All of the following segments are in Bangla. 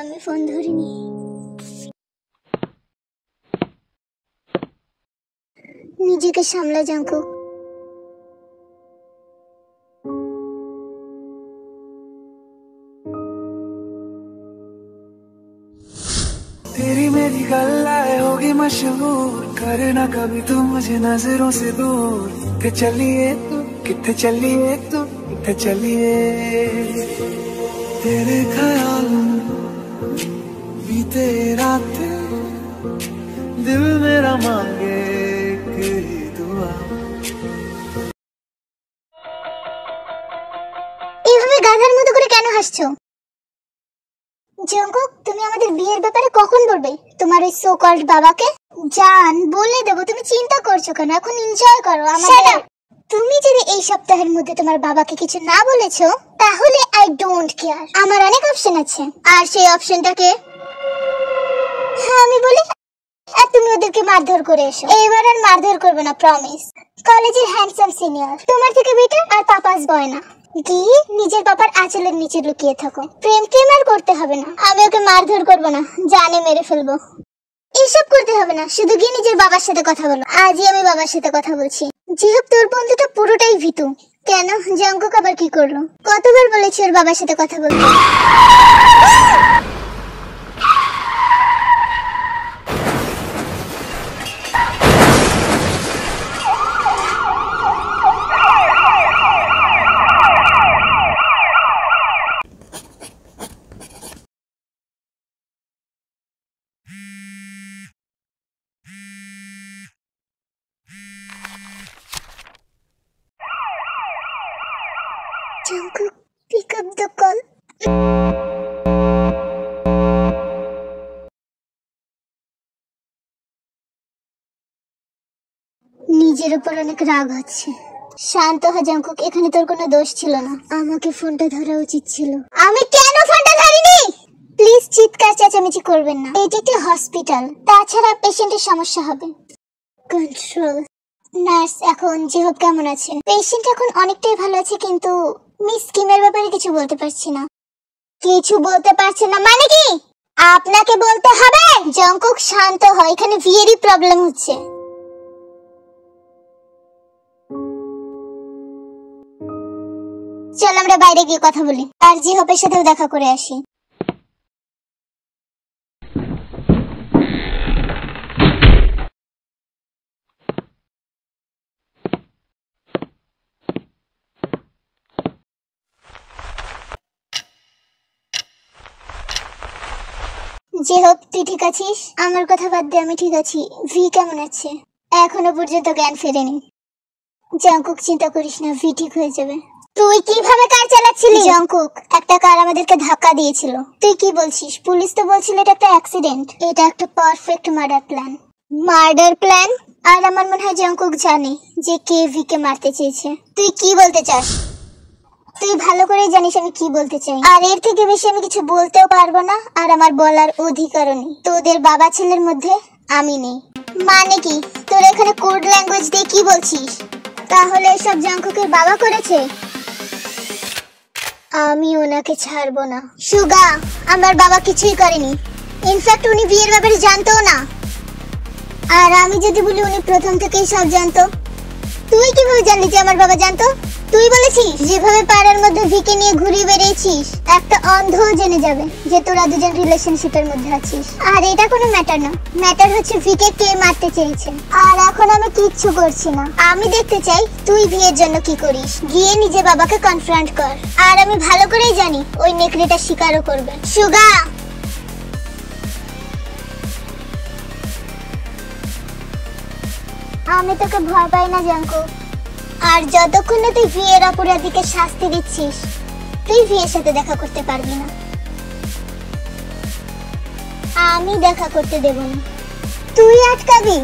আমি ফোন ধরিনি। নিজেকে সামলা জাঙ্কুক। तेरी मेरी गल्लाए होगी मशहूर, करना कभी तू मुझे नजरों से दूर। किथे चलिए तू, किथे चलिए तू, किथे चलिए। तेरे ख्याल बीते रातें, दिल मेरा मांगे कि दुआ। এইভাবে গাধার মতো করে কেন হাসছো? জাঙ্কুক, তুমি আমাদের বিয়ের ব্যাপারে কখন বলবে তোমার ওই সো কল্ড বাবাকে? জান, বলে দেবো। তুমি চিন্তা করছো কেন? এখন এনজয় করো আমাদের। তুমি যদি এই সপ্তাহের মধ্যে তোমার বাবাকে কিছু না বলেছো তাহলে আই ডোন্ট কেয়ার। আমার অনেক অপশন আছে, আর সেই অপশনটাকে হ্যাঁ আমি বলি। আর তুমি ওদেরকে মারধর করে এসো। এবার আর মারধর করবে না, প্রমিস। কলেজের হ্যান্ডসাম সিনিয়র তোমার থেকে বেটার, আর পাপাস বয় না। গিয়ে নিজের বাবার আঁচলের নিচে লুকিয়ে থাকো। প্রেম টেম আর করতে হবে না। আমি ওকে মারধর করবো না, জানে মেরে ফেলবো। এইসব করতে হবে না, শুধু গিয়ে নিজের বাবার সাথে কথা বলো। আজই আমি বাবার সাথে কথা বলছি। যেহেতু তোর বন্ধুটা পুরোটাই ভীতু। কেন? জাঙ্কুক আবার কি করলো? কতবার বলেছি ওর বাবার সাথে কথা বলতে। Jungkook, pick up the call. নিজের উপর অনেক রাগ হচ্ছে। শান্ত হ জাঙ্কুক, এখানে তোর কোনো দোষ ছিল না। আমাকে ফোনটা ধরা উচিত ছিল। আমি কেন ফোনটা ধরিনি? প্লিজ চিৎকার চেঁচামেচি করবেন না, এটা একটি হসপিটাল। তাছাড়া পেশেন্টের সমস্যা হবে। কন্ট্রোল। নার্স, এখন জিহব কেমন আছে? পেশেন্ট এখন অনেকটাই ভালো আছে, কিন্তু মিস কিমের ব্যাপারে কিছু বলতে পারছি না। কিছু বলতে পারছে না মানে কি? আপনাকে বলতে হবে। জাঙ্কুক শান্ত হয়, এখানে ভিয়েরই প্রবলেম হচ্ছে। চল আমরা বাইরে গিয়ে কথা বলি, আর জিহবের সাথেও দেখা করে আসি। জিহব, তুই ঠিক আছিস? আমার কথা বাদ দে, আমি ঠিক আছি। ভি কেমন আছে? এখনো পর্যন্ত জ্ঞান ফেরেনি। জাঙ্কুক চিন্তা করিস না, ভি ঠিক হয়ে যাবে। তুই কিভাবে কার চালাচ্ছিলি? জাঙ্কুক, একটা কার আমাদেরকে ধাক্কা দিয়েছিল। তুই কি বলছিস? পুলিশ তো বলছিল এটা একটা অ্যাক্সিডেন্ট। এটা একটা perfect murder plan. Murder plan? আর আমার মনে হয় জাঙ্কুক জানে যে কে ভি কে মারতে চেয়েছে। তুই কি বলতে চাস? তুই ভালো করে জানিস আমি কি বলতে চাই। আর এর থেকে বেশি আমি কিছু বলতেও পারবো না, আর আমার বলার অধিকারও নেই। তোদের বাবা ছেলের মধ্যে আমি নেই। মানে কি? তোর এখানে কোড ল্যাঙ্গুয়েজ দিয়ে কি বলছিস? তাহলে এসব জাঙ্কুকের বাবা করেছে? আমি ওনাকে ছাড়বো না। সুগা, আমার বাবা কিছুই করেনি। ইনফ্যাক্ট উনি বিয়ের ব্যাপারে জানতোও না। আর আমি যদি বলি উনি প্রথম থেকেই সব জানতো। তুই কিভাবে জানলি যে আমার বাবা জানতো? তুই বলেছিস? যেভাবে পাড়ার মধ্যে ভিকে নিয়ে ঘুরিয়ে বেরিয়েছিস, একটা অন্ধও জেনে যাবে যে তোরা দুজন রিলেশনশিপের মধ্যে আছিস। আর এটা কোনো ম্যাটার না, ম্যাটার হচ্ছে ভিকে কে মারতে চেয়েছে। আর এখন আমি কিচ্ছু করছি না। আমি দেখতে চাই তুই বিয়ের জন্য কি করিস। গিয়ে নিজে বাবাকে কনফ্রন্ট কর। আর আমি ভালো করেই জানি ওই নেকড়েটা স্বীকারও করবে। সুগা, আমি তোকে ভয় পাই না জাঙ্কুক। আর যতক্ষণ না তুই ভিয়ের অপরাধীকে শাস্তি দিচ্ছিস, তুই ভিয়ের সাথে দেখা করতে পারবি না। আমি দেখা করতে দেব না। তুই আটকাবি?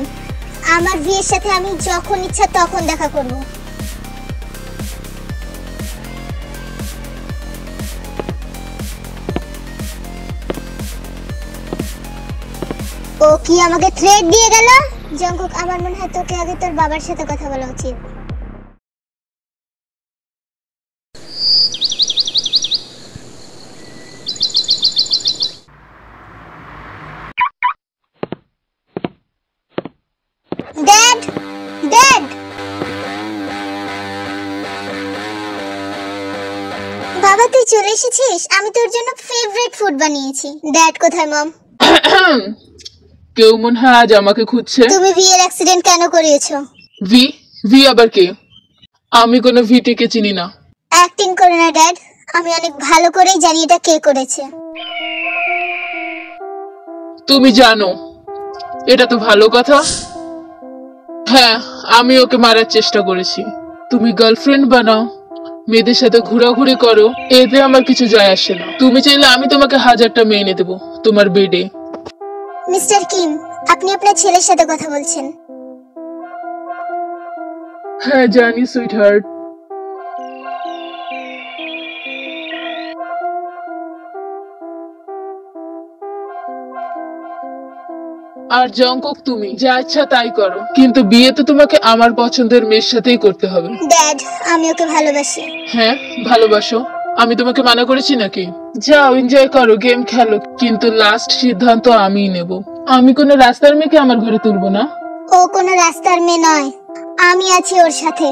আমার ভিয়ের সাথে আমি যখন ইচ্ছা তখন দেখা করব। ও কি আমাকে থ্রেট দিয়ে গেল? জাঙ্কুক, আমার মনে হয় তোকে আগে তোর বাবার সাথে কথা বলা উচিত। বাবা তুই চলে এসেছিস, আমি তোর জন্য ফেভারিট ফুড বানিয়েছি। ড্যাড কোথায় মম? কেউ মনে হয় আজ আমাকে খুঁজছে। তুমি বিয়ের অ্যাক্সিডেন্ট কেন করিয়েছো? ভি? ভি আবার কে? আমি কোনো ভিটিকে চিনি না। অ্যাক্টিং করে না ড্যাড, আমি অনেক ভালো করেই জানি এটা কে করেছে। তুমি জানো? এটা তো ভালো কথা। হ্যাঁ, আমি ওকে মারার চেষ্টা করেছি। তুমি গার্লফ্রেন্ড বানাও, মেয়েদের সাথে ঘোরাঘুরি করো, এতে আমার কিছু যায় আসে না। তুমি চাইলে আমি তোমাকে 1000টা মেয়ে এনে দেবো তোমার বেডে। মিস্টার কিম, আপনি আপনার ছেলের সাথে কথা বলছেন। হ্যাঁ জানি সুইটহার্ট। আর জঙ্কক তুমি যা ইচ্ছা তাই করো, কিন্তু বিয়ে তো তোমাকে আমার পছন্দের মেয়ের সাথেই করতে হবে। ড্যাড আমি ওকে ভালোবাসি। হ্যাঁ ভালোবাসো, আমি তোমাকে মানা করেছি নাকি? যাও এনজয় করো, গেম খেলো, কিন্তু লাস্ট সিদ্ধান্ত আমিই নেব। আমি কোনো রাস্তার মেয়েকে আমার ঘরে তুলবো না। ও কোনো রাস্তার মেয়ে নয়, আমি আছি ওর সাথে।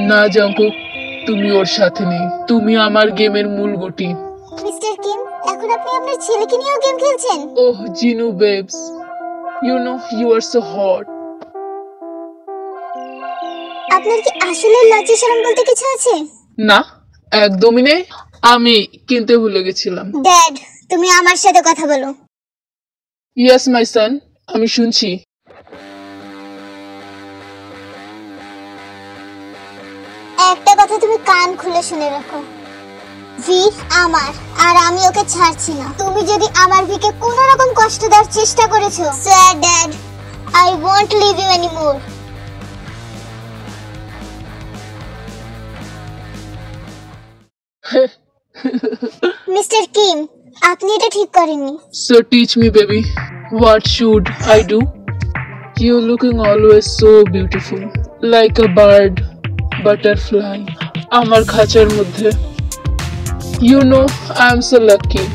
না জঙ্কক, তুমি ওর সাথে নেই, তুমি আমার গেমের মূল গুটি। মিস্টার কিম, এখন আপনি আপনার ছেলেকে নিয়েও গেম খেলছেন? Oh Jinu babes, you know you are so hot. আপনার কি আসলে লজ্জা শরম বলতে কিছু আছে? না একদমই নেই, আমি কিনতে ভুলে গেছিলাম। ড্যাড তুমি আমার সাথে কথা বলো। ইয়েস মাই সন, আমি শুনছি। একটা কথা তুমি কান খুলে শুনে রাখো, ভি আমার, আর আমি ওকে ছাড়ছি না। তুমি যদি আমার ভিকে কোনো রকম কষ্ট দেওয়ার চেষ্টা করেছো, sir dad I won't leave you anymore. Mister Kim, আপনি এটা ঠিক করেননি। So teach me baby, what should I do? You looking always so beautiful, like a bird, butterfly, আমার খাঁচার মধ্যে। You know I am so lucky.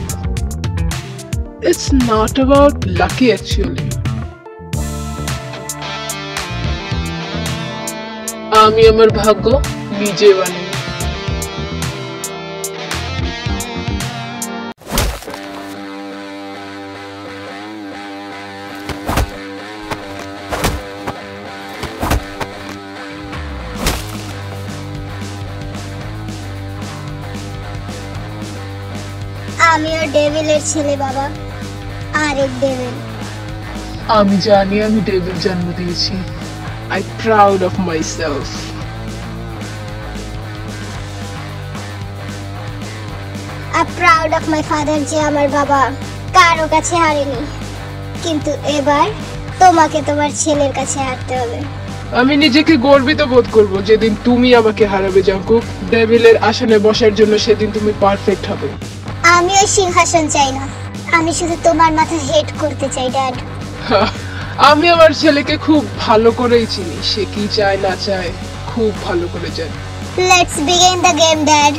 It's not about lucky actually. আমি আমার ভাগ্য নিজে বানাই। আমি ওর ডেভিলের ছেলে বাবা, আরেক ডেভিল। আমি জানি আমি ডেভিল জন্ম দিয়েছি। I'm proud of myself. I'm proud of my father যে আমার বাবা কারো কাছে হারেনি, কিন্তু এবার তোমাকে তোমার ছেলের কাছে হারতে হবে। আমি নিজেকে গর্বিত বোধ করব যেদিন তুমি আমাকে হারাবে জঙ্কুক। ডেভিলের আসনে বসার জন্য সেদিন তুমি পারফেক্ট হবে। আমি ওই সিংহাসন চাই না, আমি শুধু তোমার মাথা হেড করতে চাই ড্যাড। আমি আমার ছেলেকে খুব ভালো করেই চিনি, সে কি চায় না চায় খুব ভালো করে জানি। Let's begin the game dad.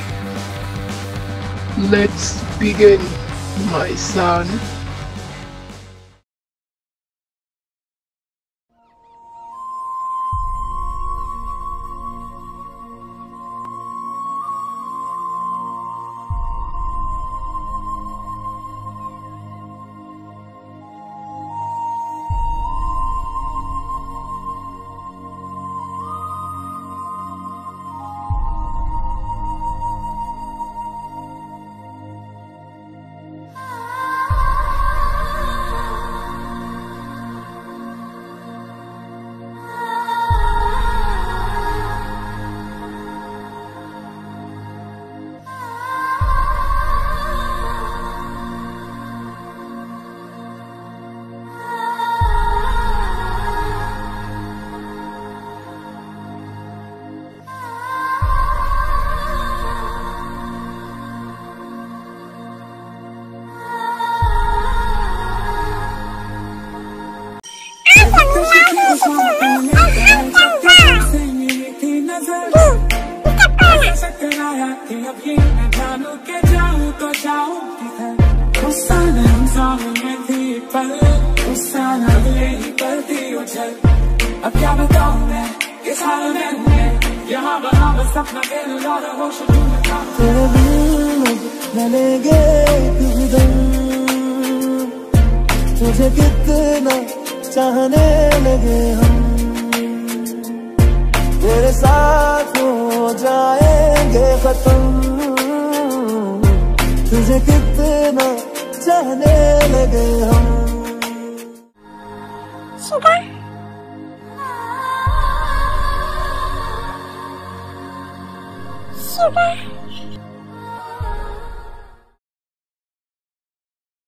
Let's begin my son. अब क्या बताऊं मैं किस हाल में हूँ मैं, यहाँ बना बस अपना दिल और होश तेरे दिल न लेंगे एक भी दम, तुझे कितना चाहने लगे हम, तेरे साथ हो जाएंगे खत्म, तुझे कितना चाहने लगे हम। शिवा शिवा